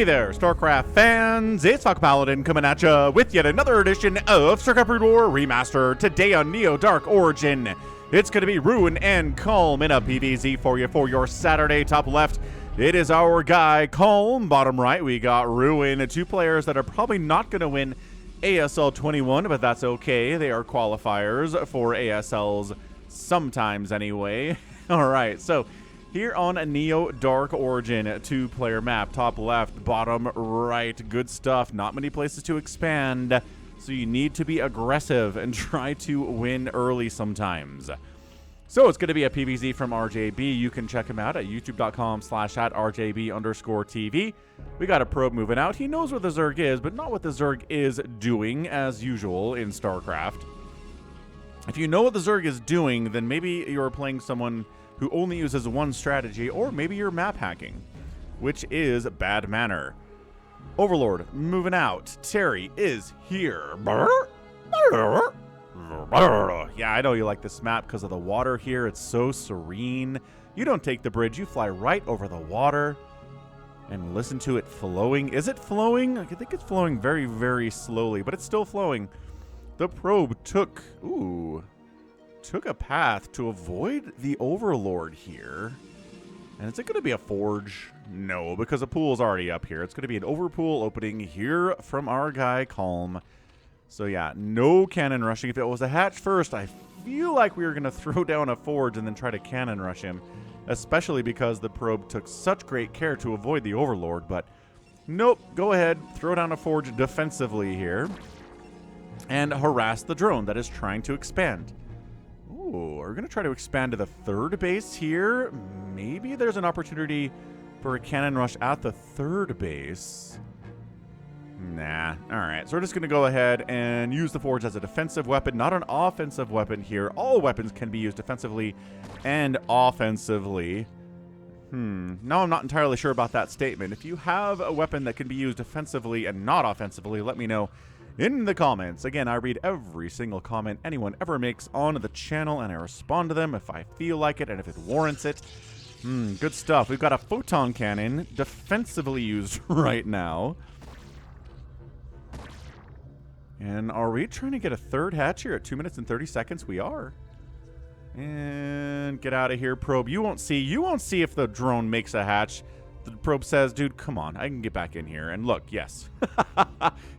Hey there, StarCraft fans! It's Paladin coming at ya with yet another edition of StarCraft Brood War Remaster. Today on Neo Dark Origin, it's going to be Ruin and Calm in a PvZ for you for your Saturday. Top left, it is our guy Calm. Bottom right, we got Ruin. Two players that are probably not going to win ASL 21, but that's okay. They are qualifiers for ASLs sometimes anyway. All right, so here on a Neo Dark Origin, two-player map, top left, bottom right, good stuff. Not many places to expand, so you need to be aggressive and try to win early sometimes. So it's going to be a PvZ from RJB. You can check him out at youtube.com/@RJB_TV. We got a probe moving out. He knows what the Zerg is, but not what the Zerg is doing, as usual in StarCraft. If you know what the Zerg is doing, then maybe you're playing someone who only uses one strategy, or maybe you're map hacking, which is bad manner. Overlord moving out. Terry is here. Yeah, I know you like this map because of the water here. It's so serene. You don't take the bridge, you fly right over the water and listen to it flowing. Is it flowing? I think it's flowing very, very slowly, but it's still flowing. The probe took a path to avoid the Overlord here. And is it going to be a forge? No, because the pool is already up here. It's going to be an overpool opening here from our guy Calm. So yeah, no cannon rushing. If it was a hatch first, I feel like we were going to throw down a forge and then try to cannon rush him, especially because the probe took such great care to avoid the Overlord. But nope, go ahead, throw down a forge defensively here and harass the drone that is trying to expand. Ooh, we're going to try to expand to the third base here. Maybe there's an opportunity for a cannon rush at the third base. Nah. All right, so we're just going to go ahead and use the forge as a defensive weapon, not an offensive weapon here. All weapons can be used defensively and offensively. Now I'm not entirely sure about that statement. If you have a weapon that can be used defensively and not offensively, let me know in the comments. Again, I read every single comment anyone ever makes on the channel, and I respond to them if I feel like it and if it warrants it. Good stuff. We've got a photon cannon defensively used right now. And are we trying to get a third hatch here at 2 minutes and 30 seconds? We are. And get out of here, probe. You won't see if the drone makes a hatch. The probe says, dude, come on, I can get back in here. And look, yes,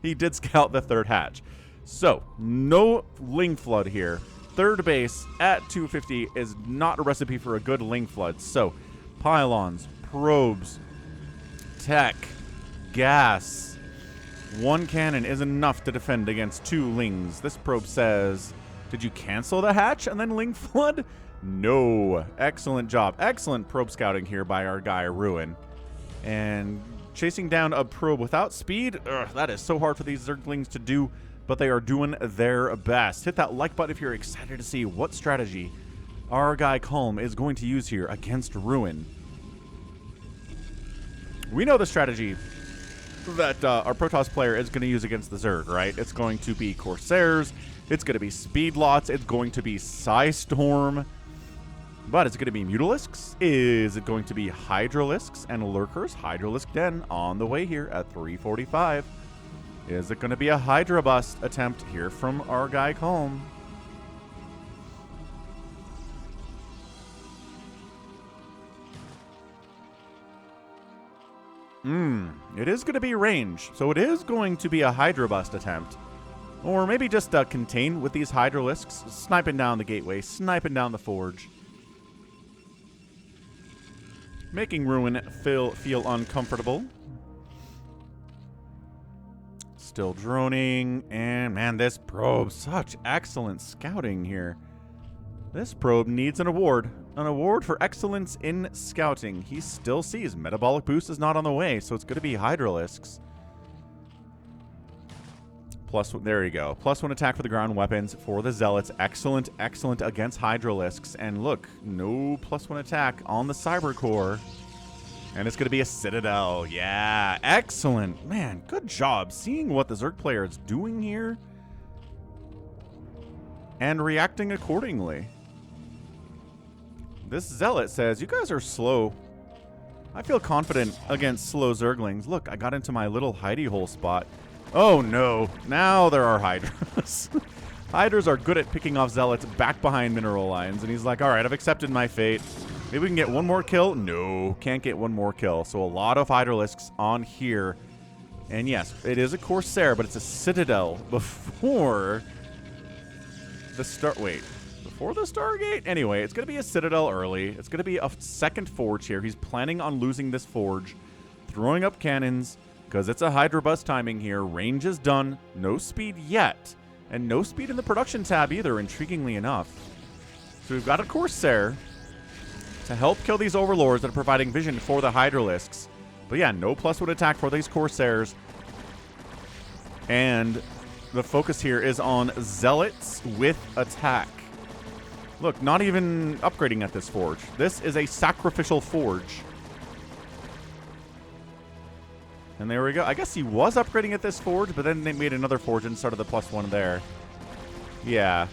he did scout the third hatch. So, no Ling Flood here. Third base at 250 is not a recipe for a good Ling Flood. So, pylons, probes, tech, gas. One cannon is enough to defend against two Lings. This probe says, did you cancel the hatch and then Ling Flood? No. Excellent job. Excellent probe scouting here by our guy, Ruin. And chasing down a probe without speed, that is so hard for these Zerglings to do, but they are doing their best. Hit that like button if you're excited to see what strategy our guy Calm is going to use here against Ruin. We know the strategy that our Protoss player is going to use against the Zerg, right? It's going to be Corsairs, it's going to be Speedlots, it's going to be Psystorm. But is it going to be Mutalisks? Is it going to be Hydralisks and Lurkers? Hydralisk Den on the way here at 3:45. Is it going to be a Hydra bust attempt here from our guy Calm? It is going to be range, so it is going to be a Hydra bust attempt. Or maybe just contain with these Hydralisks, sniping down the gateway, sniping down the forge. Making Ruin feel uncomfortable. Still droning. And man, this probe, such excellent scouting here. This probe needs an award. An award for excellence in scouting. He still sees Metabolic Boost is not on the way, so it's going to be Hydralisks. There you go. +1 attack for the ground weapons for the Zealots. Excellent, excellent against Hydralisks. And look, no +1 attack on the Cyber Core. And it's going to be a Citadel. Yeah, excellent. Man, good job seeing what the Zerg player is doing here and reacting accordingly. This Zealot says, you guys are slow. I feel confident against slow Zerglings. Look, I got into my little hidey hole spot. Oh no, now there are Hydras. Hydras are good at picking off Zealots back behind mineral lines, and he's like, all right, I've accepted my fate. Maybe we can get one more kill? No, can't get one more kill. So a lot of Hydralisks on here. And yes, it is a Corsair, but it's a Citadel before the before the Stargate? Anyway, it's going to be a Citadel early. It's going to be a second forge here. He's planning on losing this forge, throwing up cannons, because it's a Hydra bus timing here. Range is done. No speed yet. And no speed in the production tab either, intriguingly enough. So we've got a Corsair to help kill these Overlords that are providing vision for the Hydralisks. But yeah, no +1 attack for these Corsairs. And the focus here is on Zealots with attack. Look, not even upgrading at this forge. This is a sacrificial forge. And there we go. I guess he was upgrading at this forge, but then they made another forge and started the +1 there. Yeah.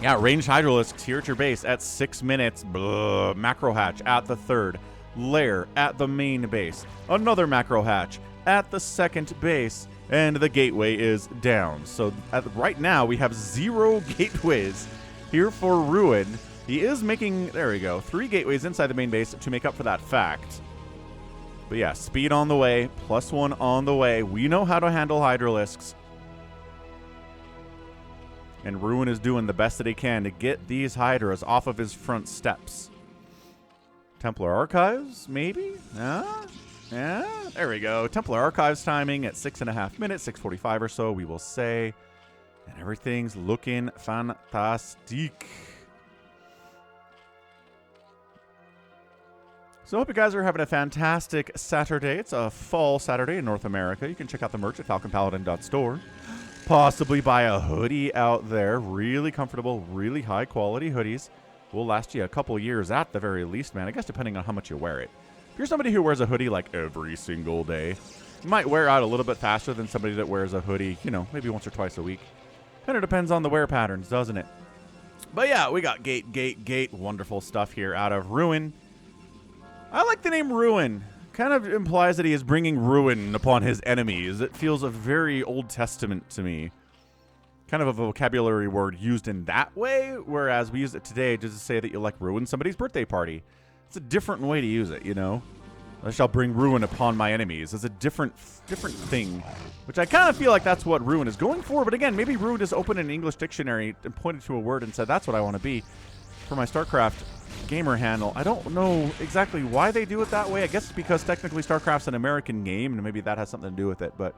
Yeah, ranged Hydralisks here at your base at 6 minutes. Blah. Macro hatch at the 3rd. Lair at the main base. Another macro hatch at the 2nd base. And the gateway is down. So right now we have 0 gateways here for Ruin. He is making, there we go, 3 gateways inside the main base to make up for that fact. But yeah, speed on the way, +1 on the way. We know how to handle Hydralisks. And Ruin is doing the best that he can to get these Hydras off of his front steps. Templar Archives, maybe? Yeah, there we go. Templar Archives timing at 6.5 minutes, 6:45 or so, we will say. And everything's looking fantastic. So I hope you guys are having a fantastic Saturday. It's a fall Saturday in North America. You can check out the merch at falconpaladin.store. Possibly buy a hoodie out there. Really comfortable, really high quality hoodies. Will last you a couple years at the very least, man. I guess depending on how much you wear it. If you're somebody who wears a hoodie like every single day, you might wear out a little bit faster than somebody that wears a hoodie, you know, maybe once or twice a week. Kind of depends on the wear patterns, doesn't it? But yeah, we got gate. Wonderful stuff here out of Ruin. I like the name Ruin. Kind of implies that he is bringing ruin upon his enemies. It feels a very Old Testament to me. Kind of a vocabulary word used in that way, whereas we use it today just to say that you like ruin somebody's birthday party. It's a different way to use it, you know? I shall bring ruin upon my enemies. It's a different thing, which I kind of feel like that's what ruin is going for. But again, maybe ruin is open in an English dictionary and pointed to a word and said, that's what I want to be for my StarCraft gamer handle. I don't know exactly why they do it that way. I guess it's because technically StarCraft's an American game, and maybe that has something to do with it. But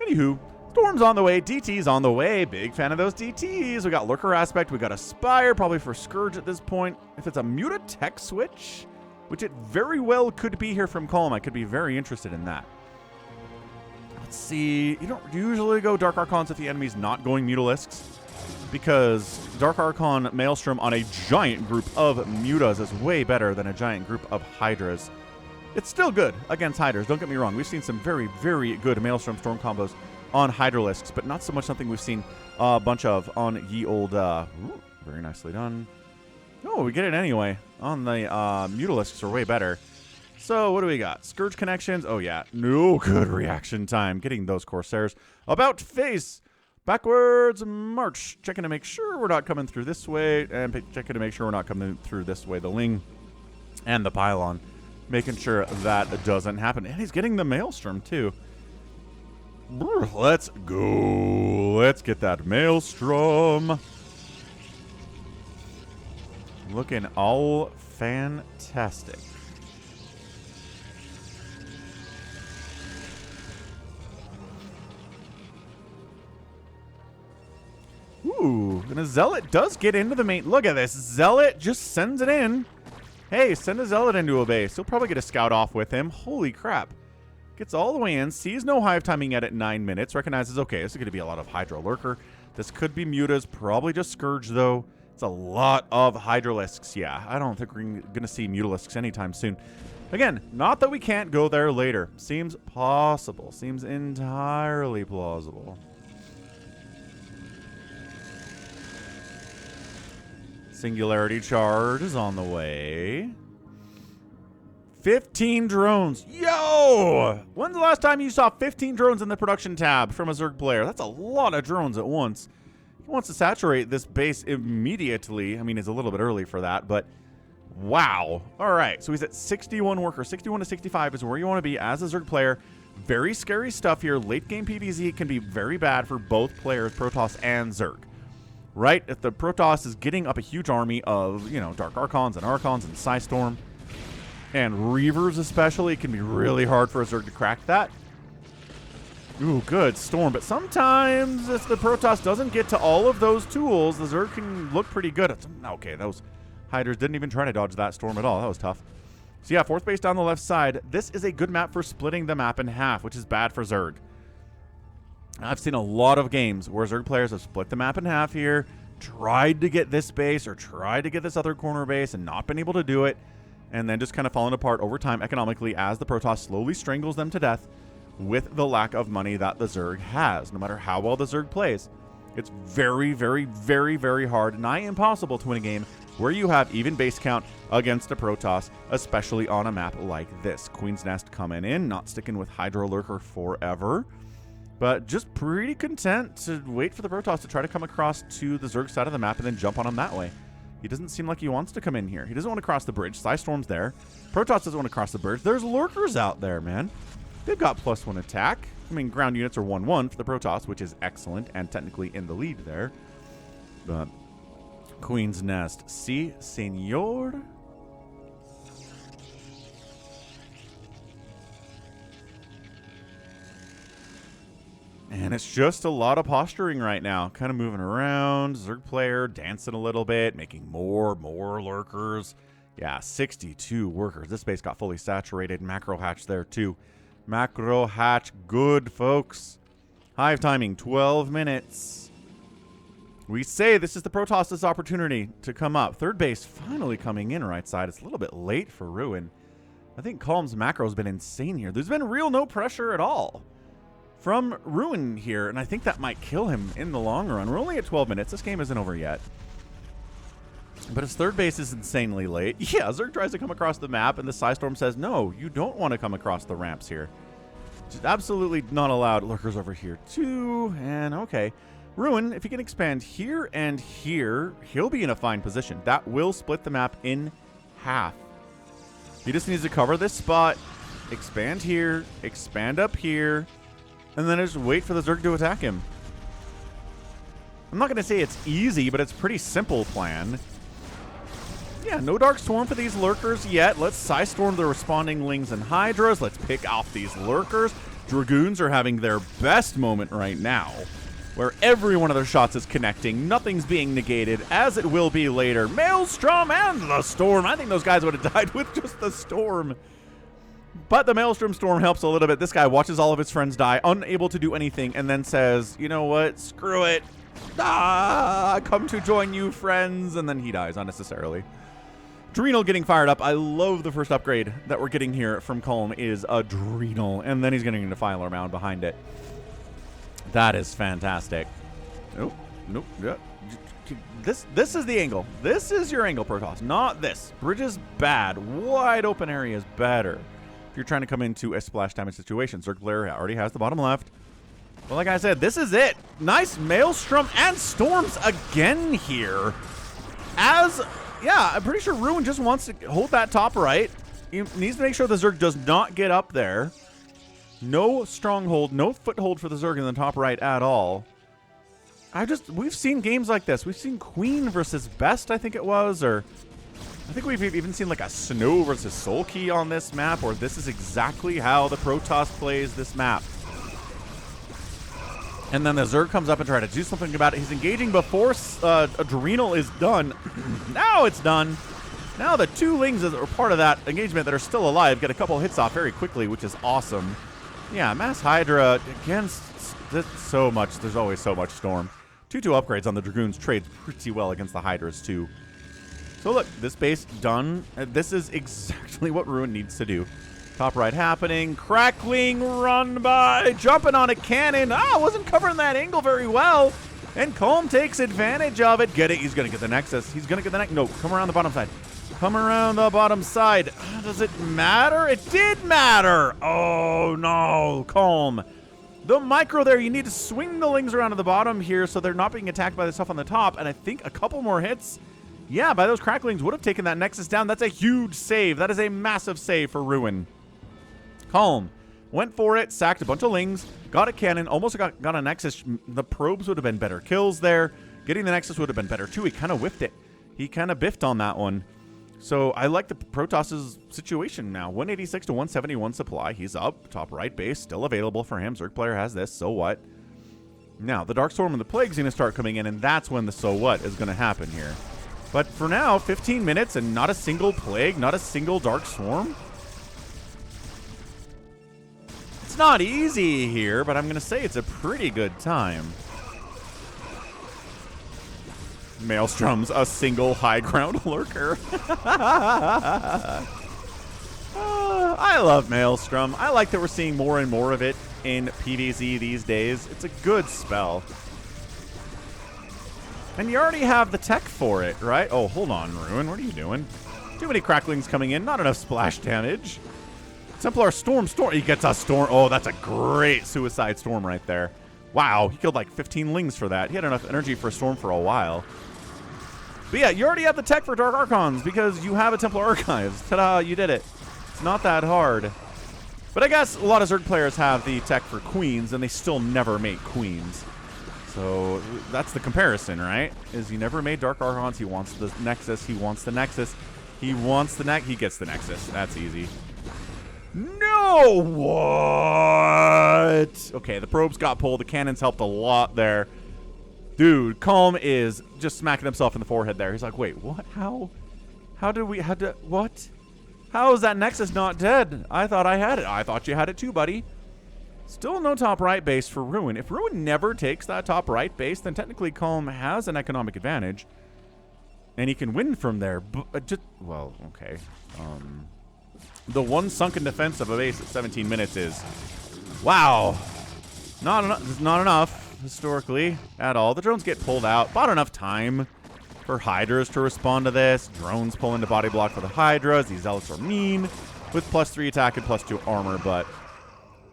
anywho, Storm's on the way. DT's on the way. Big fan of those DTs. We got Lurker Aspect. We got Aspire, probably for Scourge at this point. If it's a Muta Tech switch, which it very well could be here from Colm, I could be very interested in that. Let's see. You don't usually go Dark Archons if the enemy's not going Mutalisks, because Dark Archon Maelstrom on a giant group of Mutas is way better than a giant group of Hydras. It's still good against Hydras, don't get me wrong. We've seen some very, very good Maelstrom Storm combos on Hydralisks, but not so much something we've seen a bunch of on ye old... very nicely done. Oh, we get it anyway. On the Mutalisks are way better. So, what do we got? Scourge connections. Oh, yeah. No good reaction time. Getting those Corsairs about face. Backwards march. Checking to make sure we're not coming through this way. And checking to make sure we're not coming through this way. The Ling and the Pylon. Making sure that doesn't happen. And he's getting the Maelstrom, too. Let's go. Let's get that Maelstrom. Looking all fantastic. Ooh, and a Zealot does get into the main. Look at this. Zealot just sends it in. Hey, send a Zealot into a base. He'll probably get a scout off with him. Holy crap. Gets all the way in. Sees no hive timing yet at 9 minutes. Recognizes, okay, this is going to be a lot of Hydra Lurker. This could be Mutas. Probably just Scourge, though. It's a lot of Hydralisks. Yeah, I don't think we're going to see Mutalisks anytime soon. Again, not that we can't go there later. Seems possible. Seems entirely plausible. Singularity Charge is on the way. 15 drones. Yo! When's the last time you saw 15 drones in the production tab from a Zerg player? That's a lot of drones at once. He wants to saturate this base immediately. I mean, it's a little bit early for that, but wow. All right, so he's at 61 workers. 61 to 65 is where you want to be as a Zerg player. Very scary stuff here. Late game PvZ can be very bad for both players, Protoss and Zerg. Right? If the Protoss is getting up a huge army of, you know, Dark Archons and Psystorm, and Reavers especially, it can be really hard for a Zerg to crack that. Ooh, good Storm. But sometimes if the Protoss doesn't get to all of those tools, the Zerg can look pretty good. Okay, those Hydras didn't even try to dodge that Storm at all. That was tough. So yeah, 4th base down the left side. This is a good map for splitting the map in half, which is bad for Zerg. I've seen a lot of games where Zerg players have split the map in half here, tried to get this base or tried to get this other corner base and not been able to do it, and then just kind of fallen apart over time economically as the Protoss slowly strangles them to death with the lack of money that the Zerg has. No matter how well the Zerg plays, it's very, very, very, very hard, nigh impossible to win a game where you have even base count against a Protoss, especially on a map like this. Queen's Nest coming in, not sticking with Hydro Lurker forever, but just pretty content to wait for the Protoss to try to come across to the Zerg side of the map and then jump on him that way. He doesn't seem like he wants to come in here. He doesn't want to cross the bridge. Psystorm's there. Protoss doesn't want to cross the bridge. There's Lurkers out there, man. They've got +1 attack. I mean, ground units are 1-1 for the Protoss, which is excellent and technically in the lead there. But Queen's Nest. Si, senor. And it's just a lot of posturing right now. Kind of moving around. Zerg player dancing a little bit, making more lurkers. Yeah, 62 workers. This base got fully saturated. Macro hatch there too. Macro hatch good, folks. Hive timing, 12 minutes. We say this is the Protoss's opportunity to come up. 3rd base finally coming in right side. It's a little bit late for Ruin. I think Calm's macro's been insane here. There's been real no pressure at all from Ruin here, and I think that might kill him in the long run. We're only at 12 minutes. This game isn't over yet. But his 3rd base is insanely late. Yeah, Zerg tries to come across the map, and the Psystorm says, no, you don't want to come across the ramps here. Just absolutely not allowed. Lurkers over here too, and okay. Ruin, if he can expand here and here, he'll be in a fine position. That will split the map in half. He just needs to cover this spot, expand here, expand up here, and then just wait for the Zerg to attack him. I'm not going to say it's easy, but it's a pretty simple plan. Yeah, no Dark Storm for these Lurkers yet. Let's Psystorm the responding Lings and Hydras. Let's pick off these Lurkers. Dragoons are having their best moment right now, where every one of their shots is connecting. Nothing's being negated, as it will be later. Maelstrom and the Storm. I think those guys would have died with just the Storm. But the Maelstrom Storm helps a little bit. This guy watches all of his friends die, unable to do anything, and then says, you know what, screw it. Come to join you, friends. And then he dies unnecessarily. Adrenal getting fired up. I love the first upgrade that we're getting here from Calm is Adrenal. And then he's getting into File Mound behind it. That is fantastic. Nope. Nope. Yeah. This is the angle. This is your angle, Protoss. Not this. Bridge is bad. Wide open area is better if you're trying to come into a splash damage situation. Zerg player already has the bottom left. Well, like I said, this is it. Nice Maelstrom and Storms again here. Yeah, I'm pretty sure Ruin just wants to hold that top right. He needs to make sure the Zerg does not get up there. No stronghold, no foothold for the Zerg in the top right at all. We've seen games like this. We've seen Queen versus Best, I think it was, or I think we've even seen like a Snow versus Soul Key on this map, or this is exactly how the Protoss plays this map. And then the Zerg comes up and try to do something about it. He's engaging before Adrenal is done. Now it's done. Now the 2 Lings that are part of that engagement that are still alive get a couple hits off very quickly, which is awesome. Yeah, Mass Hydra against so much. There's always so much Storm. 2-2 upgrades on the Dragoons trades pretty well against the Hydras too. So look, this base done. This is exactly what Ruin needs to do. Top right happening. Crackling run by. Jumping on a cannon. Wasn't covering that angle very well. And Calm takes advantage of it. Get it. He's going to get the Nexus. He's going to get the Nexus. No, come around the bottom side. Come around the bottom side. Does it matter? It did matter. Oh, no. Calm. The micro there, you need to swing the lings around to the bottom here so they're not being attacked by the stuff on the top. And I think a couple more hits, yeah, by those cracklings would have taken that Nexus down. That's a huge save. That is a massive save for Ruin. Calm. Went for it, sacked a bunch of lings, got a cannon, almost got a Nexus. The probes would have been better kills there. Getting the Nexus would have been better too. He kind of whiffed it. He kind of biffed on that one. So I like the Protoss's situation now. 186 to 171 supply. He's up. Top right base. Still available for him. Zerg player has this. So what? Now, the Darkstorm and the Plague's going to start coming in, and that's when the so what is going to happen here. But for now, 15 minutes and not a single Plague, not a single Darkstorm. It's not easy here, but I'm going to say it's a pretty good time. Maelstrom's a single high ground lurker. I love Maelstrom. I like that we're seeing more and more of it in PvZ these days. It's a good spell. And you already have the tech for it, right? Oh, hold on, Ruin. What are you doing? Too many cracklings coming in. Not enough splash damage. Templar Storm. He gets a Storm. Oh, that's a great Suicide Storm right there. Wow, he killed like 15 lings for that. He had enough energy for a Storm for a while. But yeah, you already have the tech for Dark Archons because you have a Templar Archives. Ta-da, you did it. It's not that hard. But I guess a lot of Zerg players have the tech for Queens, and they still never make Queens. So that's the comparison, right? Is he never made Dark Archons. He wants the Nexus. He wants the Nexus. He wants the He gets the Nexus. That's easy. No! What? Okay, the probes got pulled. The cannons helped a lot there. Dude, Calm is just smacking himself in the forehead there. He's like, wait, what? How did we, what? How is that Nexus not dead? I thought I had it. I thought you had it too, buddy. Still no top right base for Ruin. If Ruin never takes that top right base, then technically Calm has an economic advantage. And he can win from there. But just, well, okay. The one sunken defense of a base at 17 minutes is, wow. Not enough. Historically, at all. The drones get pulled out. Bought enough time for Hydras to respond to this. Drones pull into body block for the Hydras. These Zealots are mean with +3 attack and +2 armor, but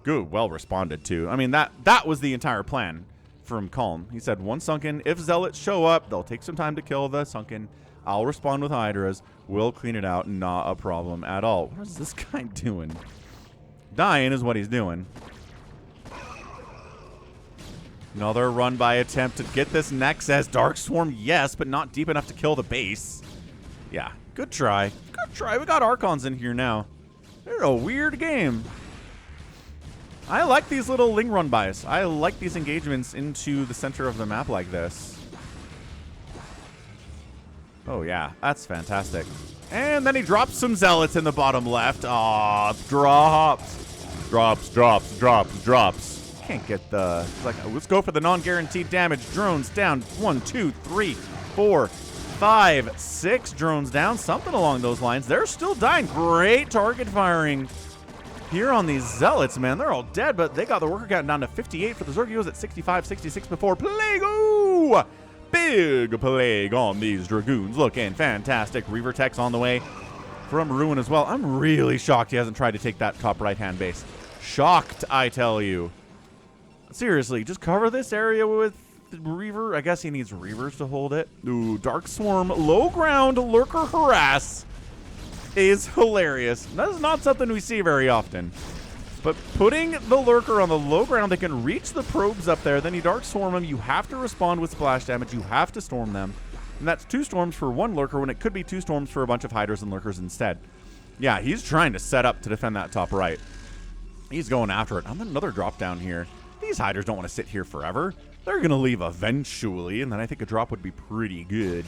good, well responded to. I mean, that was the entire plan from Calm. He said one sunken. If Zealots show up, they'll take some time to kill the sunken. I'll respond with Hydras. We'll clean it out. Not a problem at all. What is this guy doing? Dying is what he's doing. Another run by attempt to get this Nexus. Dark Swarm, yes, but not deep enough to kill the base. Yeah, good try. Good try. We got Archons in here now. They're a weird game. I like these little ling run bys. I like these engagements into the center of the map like this. Oh, yeah. That's fantastic. And then he drops some Zealots in the bottom left. Aw, drops. Drops. Can't get the, like, let's go for the non-guaranteed damage. Drones down. 1, 2, 3, 4, 5, 6 drones down. Something along those lines. They're still dying. Great target firing here on these Zealots, man. They're all dead, but they got the worker count down to 58 for the Zerg. He was at 65, 66 before. Plague! Ooh! Big Plague on these Dragoons. Looking fantastic. Reaver tech's on the way from Ruin as well. I'm really shocked he hasn't tried to take that top right-hand base. Shocked, I tell you. Seriously, just cover this area with Reaver. I guess he needs Reavers to hold it. Ooh, Dark Swarm, low ground, lurker harass is hilarious. That is not something we see very often. But putting the lurker on the low ground, they can reach the probes up there. Then you Dark Swarm them. You have to respond with splash damage. You have to storm them. And that's 2 storms for 1 lurker when it could be 2 storms for a bunch of Hydras and lurkers instead. Yeah, he's trying to set up to defend that top right. He's going after it. Another drop down here. These Hydras don't want to sit here forever. They're going to leave eventually, and then I think a drop would be pretty good.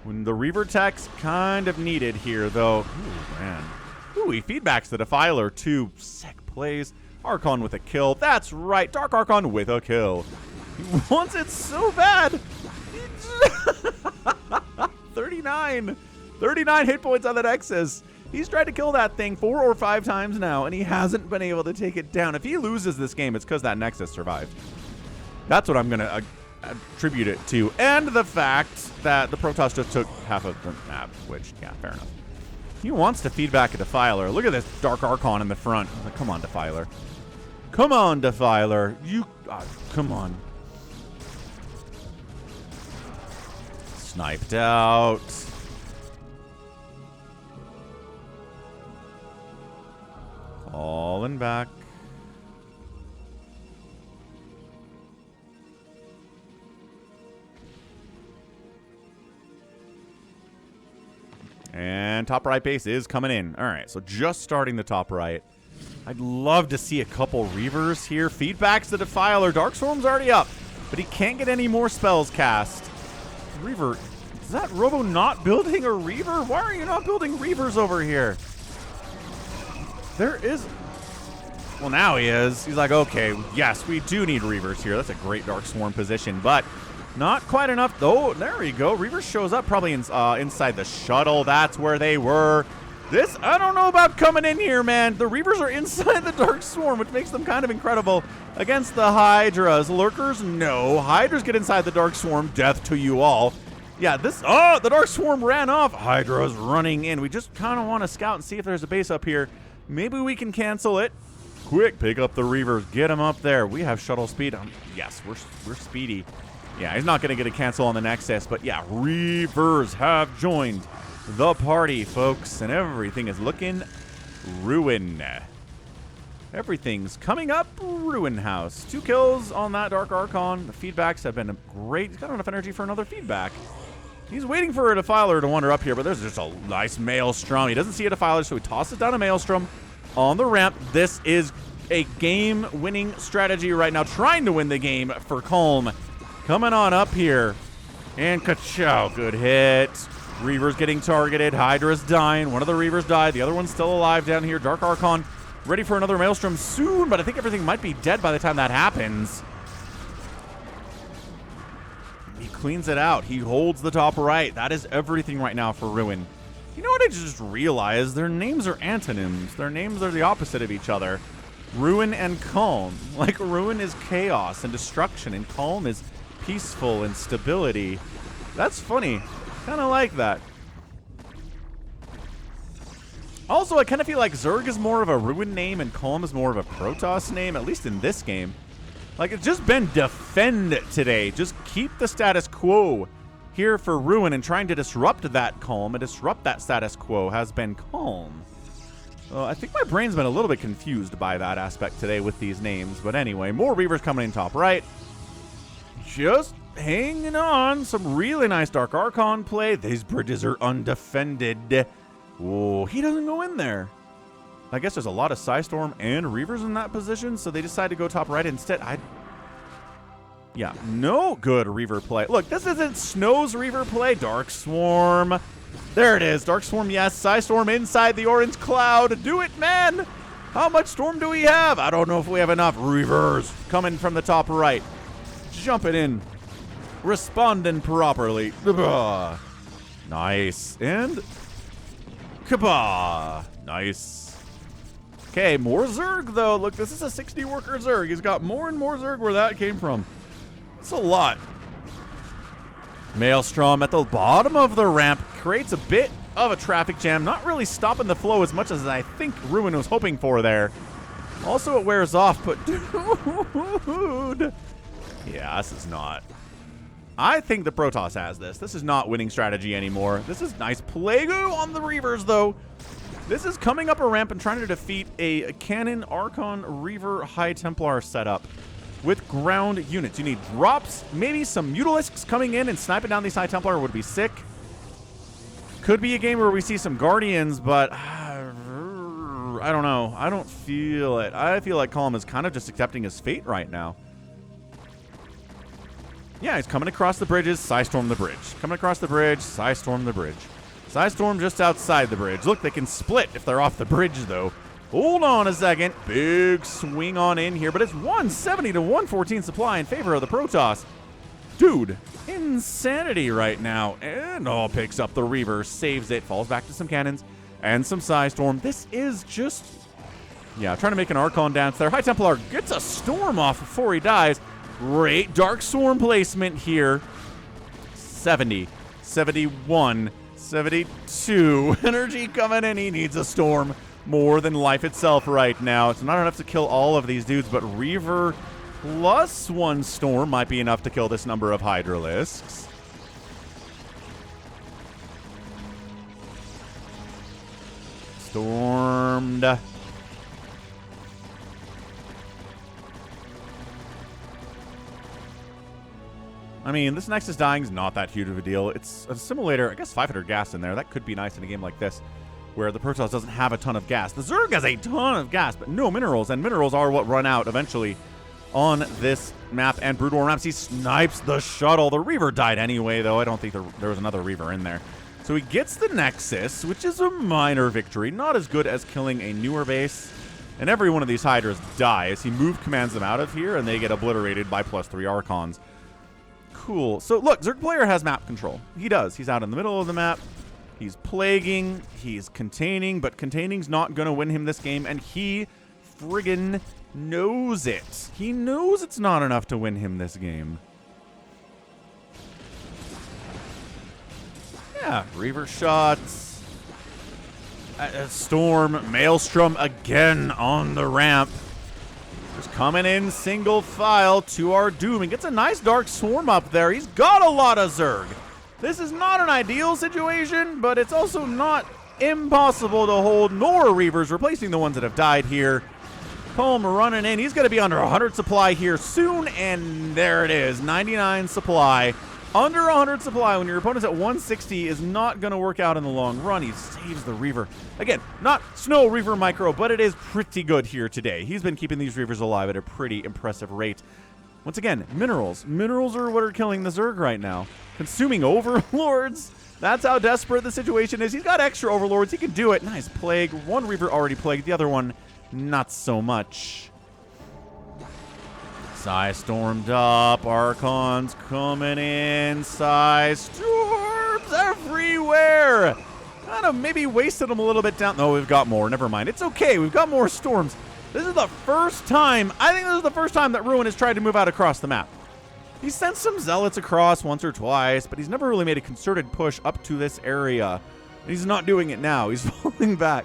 When the Reaver tech's kind of needed here, though. Ooh, man. Ooh, he feedbacks the Defiler, too. Sick plays. Archon with a kill. That's right. Dark Archon with a kill. He wants it so bad. 39 hit points on the Nexus. He's tried to kill that thing 4 or 5 times now, and he hasn't been able to take it down. If he loses this game, it's because that Nexus survived. That's what I'm going to... attribute it to, and the fact that the Protoss just took half of the map, which, yeah, fair enough. He wants to feed back a Defiler. Look at this Dark Archon in the front. Like, come on, Defiler. Come on, Defiler. You, come on. Sniped out. Falling back. And top right base is coming in. All right, so just starting the top right. I'd love to see a couple Reavers here. Feedback's the Defiler. Darkstorm's already up, but he can't get any more spells cast. Reaver, is that Robo not building a Reaver? Why are you not building Reavers over here? There is... Well, now he is. He's like, okay, yes, we do need Reavers here. That's a great Darkstorm position, but not quite enough. Oh, there we go. Reaver shows up probably inside the shuttle. That's where they were. This, I don't know about coming in here, man. The Reavers are inside the Dark Swarm, which makes them kind of incredible against the Hydras. Lurkers, no. Hydras get inside the Dark Swarm. Death to you all. Yeah, this, oh, the Dark Swarm ran off. Hydra's running in. We just kind of want to scout and see if there's a base up here. Maybe we can cancel it. Quick, pick up the Reavers. Get them up there. We have shuttle speed. Yes, we're speedy. Yeah, he's not going to get a cancel on the Nexus, but yeah, Reavers have joined the party, folks, and everything is looking ruin. Everything's coming up Ruin House. 2 kills on that Dark Archon. The feedbacks have been great. He's got enough energy for another feedback. He's waiting for a Defiler to wander up here, but there's just a nice Maelstrom. He doesn't see a Defiler, so he tosses down a Maelstrom on the ramp. This is a game-winning strategy right now, trying to win the game for Calm. Coming on up here. And ka-chow, good hit. Reaver's getting targeted. Hydra's dying. One of the Reavers died. The other one's still alive down here. Dark Archon ready for another Maelstrom soon, but I think everything might be dead by the time that happens. He cleans it out. He holds the top right. That is everything right now for Ruin. You know what I just realized? Their names are antonyms. Their names are the opposite of each other. Ruin and Calm. Like, Ruin is chaos and destruction, and Calm is peaceful and stability. That's funny. Kind of like that. Also, I kind of feel like Zerg is more of a Ruin name and Calm is more of a Protoss name, at least in this game. Like, it's just been defend today. Just keep the status quo here for Ruin, and trying to disrupt that Calm and disrupt that status quo has been Calm. I think my brain's been a little bit confused by that aspect today with these names. But anyway, more Reavers coming in top right. Just hanging on. Some really nice Dark Archon play. These bridges are undefended. Oh, he doesn't go in there. I guess there's a lot of Psystorm and Reavers in that position, so they decide to go top right instead. Yeah, no good Reaver play. Look, this isn't Snow's Reaver play. Dark Swarm. There it is. Dark Swarm, yes. Psystorm inside the orange cloud. Do it, man. How much storm do we have? I don't know if we have enough. Reavers coming from the top right. Jumping in. Responding properly. Nice. And kabah. Nice. Okay, more Zerg, though. Look, this is a 60-worker Zerg. He's got more and more Zerg where that came from. It's a lot. Maelstrom at the bottom of the ramp creates a bit of a traffic jam. Not really stopping the flow as much as I think Ruin was hoping for there. Also, it wears off, but dude. Yeah, this is not. I think the Protoss has this. This is not winning strategy anymore. This is nice Plague on the Reavers, though. This is coming up a ramp and trying to defeat a Cannon Archon Reaver High Templar setup with ground units. You need drops, maybe some Mutalisks coming in and sniping down these High Templar would be sick. Could be a game where we see some Guardians, but I don't know. I don't feel it. I feel like Calm is kind of just accepting his fate right now. Yeah, he's coming across the bridges, Psystorm the bridge. Coming across the bridge, Psystorm the bridge. Psystorm just outside the bridge. Look, they can split if they're off the bridge, though. Hold on a second. Big swing on in here, but it's 170 to 114 supply in favor of the Protoss. Dude, insanity right now. And picks up the Reaver, saves it, falls back to some cannons and some Psystorm. This is just, yeah, trying to make an Archon dance there. High Templar gets a Storm off before he dies. Great Dark Swarm placement here. 70, 71, 72. Energy coming in. He needs a storm more than life itself right now. It's not enough to kill all of these dudes, but Reaver plus 1 storm might be enough to kill this number of Hydralisks. Stormed. I mean, this Nexus dying is not that huge of a deal. It's a simulator. I guess 500 gas in there. That could be nice in a game like this, where the Protoss doesn't have a ton of gas. The Zerg has a ton of gas, but no minerals, and minerals are what run out eventually on this map. And Brood War maps, he snipes the shuttle. The Reaver died anyway, though. I don't think there was another Reaver in there. So he gets the Nexus, which is a minor victory. Not as good as killing a newer base. And every one of these Hydras dies. He move commands them out of here, and they get obliterated by +3 Archons. Cool. So look, Zerg player has map control. He does. He's out in the middle of the map. He's plaguing. He's containing, but containing's not going to win him this game, and he friggin' knows it. He knows it's not enough to win him this game. Yeah, Reaver shots. Storm, Maelstrom again on the ramp. Just coming in single file to our doom. He gets a nice Dark Swarm up there. He's got a lot of Zerg. This is not an ideal situation, but it's also not impossible to hold more Reavers, replacing the ones that have died here. Colm running in. He's going to be under 100 supply here soon, and there it is. 99 supply. Under 100 supply when your opponent's at 160 is not going to work out in the long run. He saves the Reaver. Again, not Snow Reaver Micro, but it is pretty good here today. He's been keeping these Reavers alive at a pretty impressive rate. Once again, minerals. Minerals are what are killing the Zerg right now. Consuming Overlords. That's how desperate the situation is. He's got extra Overlords. He can do it. Nice Plague. One Reaver already plagued. The other one, not so much. Psy stormed up. Archons coming in. Psy storms everywhere. Kind of maybe wasted them a little bit down. No, we've got more. Never mind. It's okay. We've got more storms. This is the first time. I think this is the first time that Ruin has tried to move out across the map. He sent some Zealots across once or twice, but he's never really made a concerted push up to this area. He's not doing it now. He's falling back.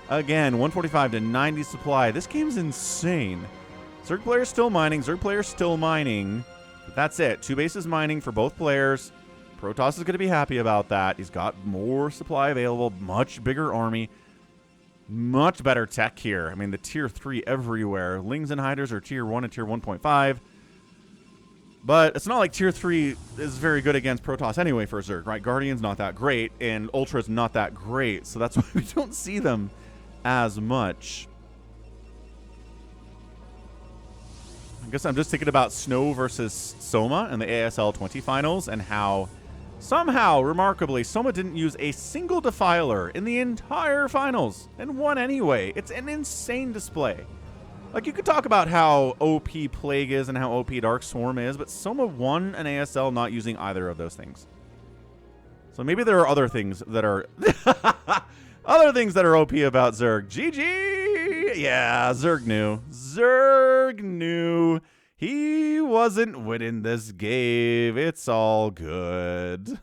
Again, 145 to 90 supply. This game's insane. Zerg player still mining. Zerg player still mining. But that's it. 2 bases mining for both players. Protoss is going to be happy about that. He's got more supply available. Much bigger army. Much better tech here. I mean, the tier 3 everywhere. Lings and Hydras are tier 1 and tier 1.5. But it's not like tier 3 is very good against Protoss anyway for Zerg, right? Guardian's not that great, and Ultra's not that great. So that's why we don't see them as much. I guess I'm just thinking about Snow versus Soma in the ASL 20 finals and how somehow, remarkably, Soma didn't use a single Defiler in the entire finals and won anyway. It's an insane display. Like, you could talk about how OP Plague is and how OP Dark Swarm is, but Soma won an ASL not using either of those things. So maybe there are other things that are other things that are OP about Zerg. GG! Yeah, Zerg knew. Zerg knew he wasn't winning this game. It's all good.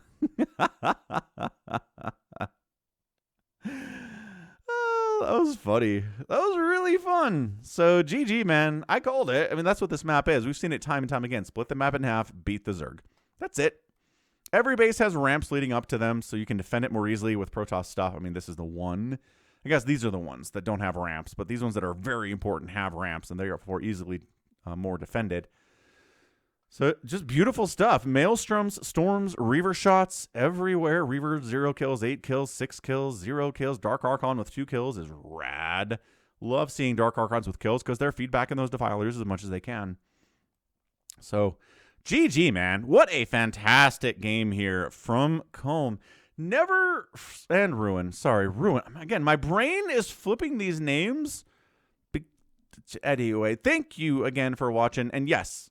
That was funny. That was really fun. So GG, man. I called it. I mean, that's what this map is. We've seen it time and time again. Split the map in half, beat the Zerg. That's it. Every base has ramps leading up to them, so you can defend it more easily with Protoss stuff. I mean, this is the one. I guess these are the ones that don't have ramps, but these ones that are very important have ramps, and they are therefore easily more defended. So just beautiful stuff. Maelstroms, Storms, Reaver shots everywhere. Reaver 0 kills, 8 kills, 6 kills, 0 kills. Dark Archon with 2 kills is rad. Love seeing Dark Archons with kills because they're feedbacking those Defilers as much as they can. So GG, man. What a fantastic game here from Colm. Never, and Ruin. Sorry, Ruin. Again, my brain is flipping these names. Anyway, thank you again for watching. And yes,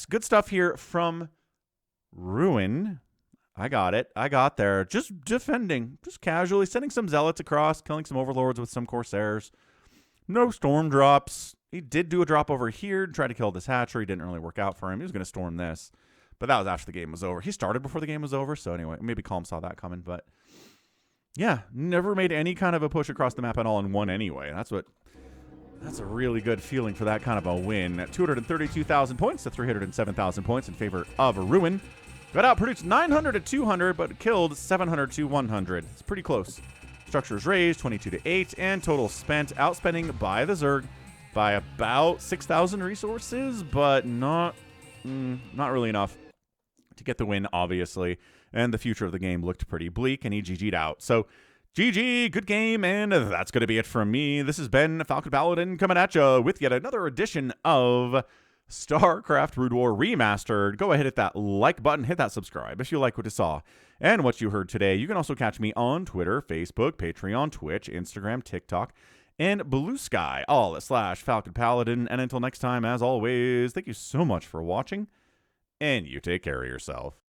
good stuff here from Ruin. I got it. I got there. Just defending. Just casually sending some Zealots across, killing some Overlords with some Corsairs. No Storm drops. He did do a drop over here, tried to kill this hatchery. Didn't really work out for him. He was going to storm this. But that was after the game was over. He started before the game was over. So anyway, maybe Calm saw that coming. But yeah, never made any kind of a push across the map at all and won anyway. That's a really good feeling for that kind of a win. 232,000 points to 307,000 points in favor of Ruin. Got outproduced 900 to 200, but killed 700 to 100. It's pretty close. Structures raised 22 to 8, and total spent, outspending by the Zerg by about 6,000 resources, but not really enough to get the win, obviously. And the future of the game looked pretty bleak, and he GG'd out. So, GG, good game, and that's going to be it from me. This has been Falcon Paladin coming at you with yet another edition of StarCraft Brood War Remastered. Go ahead, hit that like button, hit that subscribe if you like what you saw and what you heard today. You can also catch me on Twitter, Facebook, Patreon, Twitch, Instagram, TikTok, and Blue Sky, all at /Falcon Paladin. And until next time, as always, thank you so much for watching, and you take care of yourself.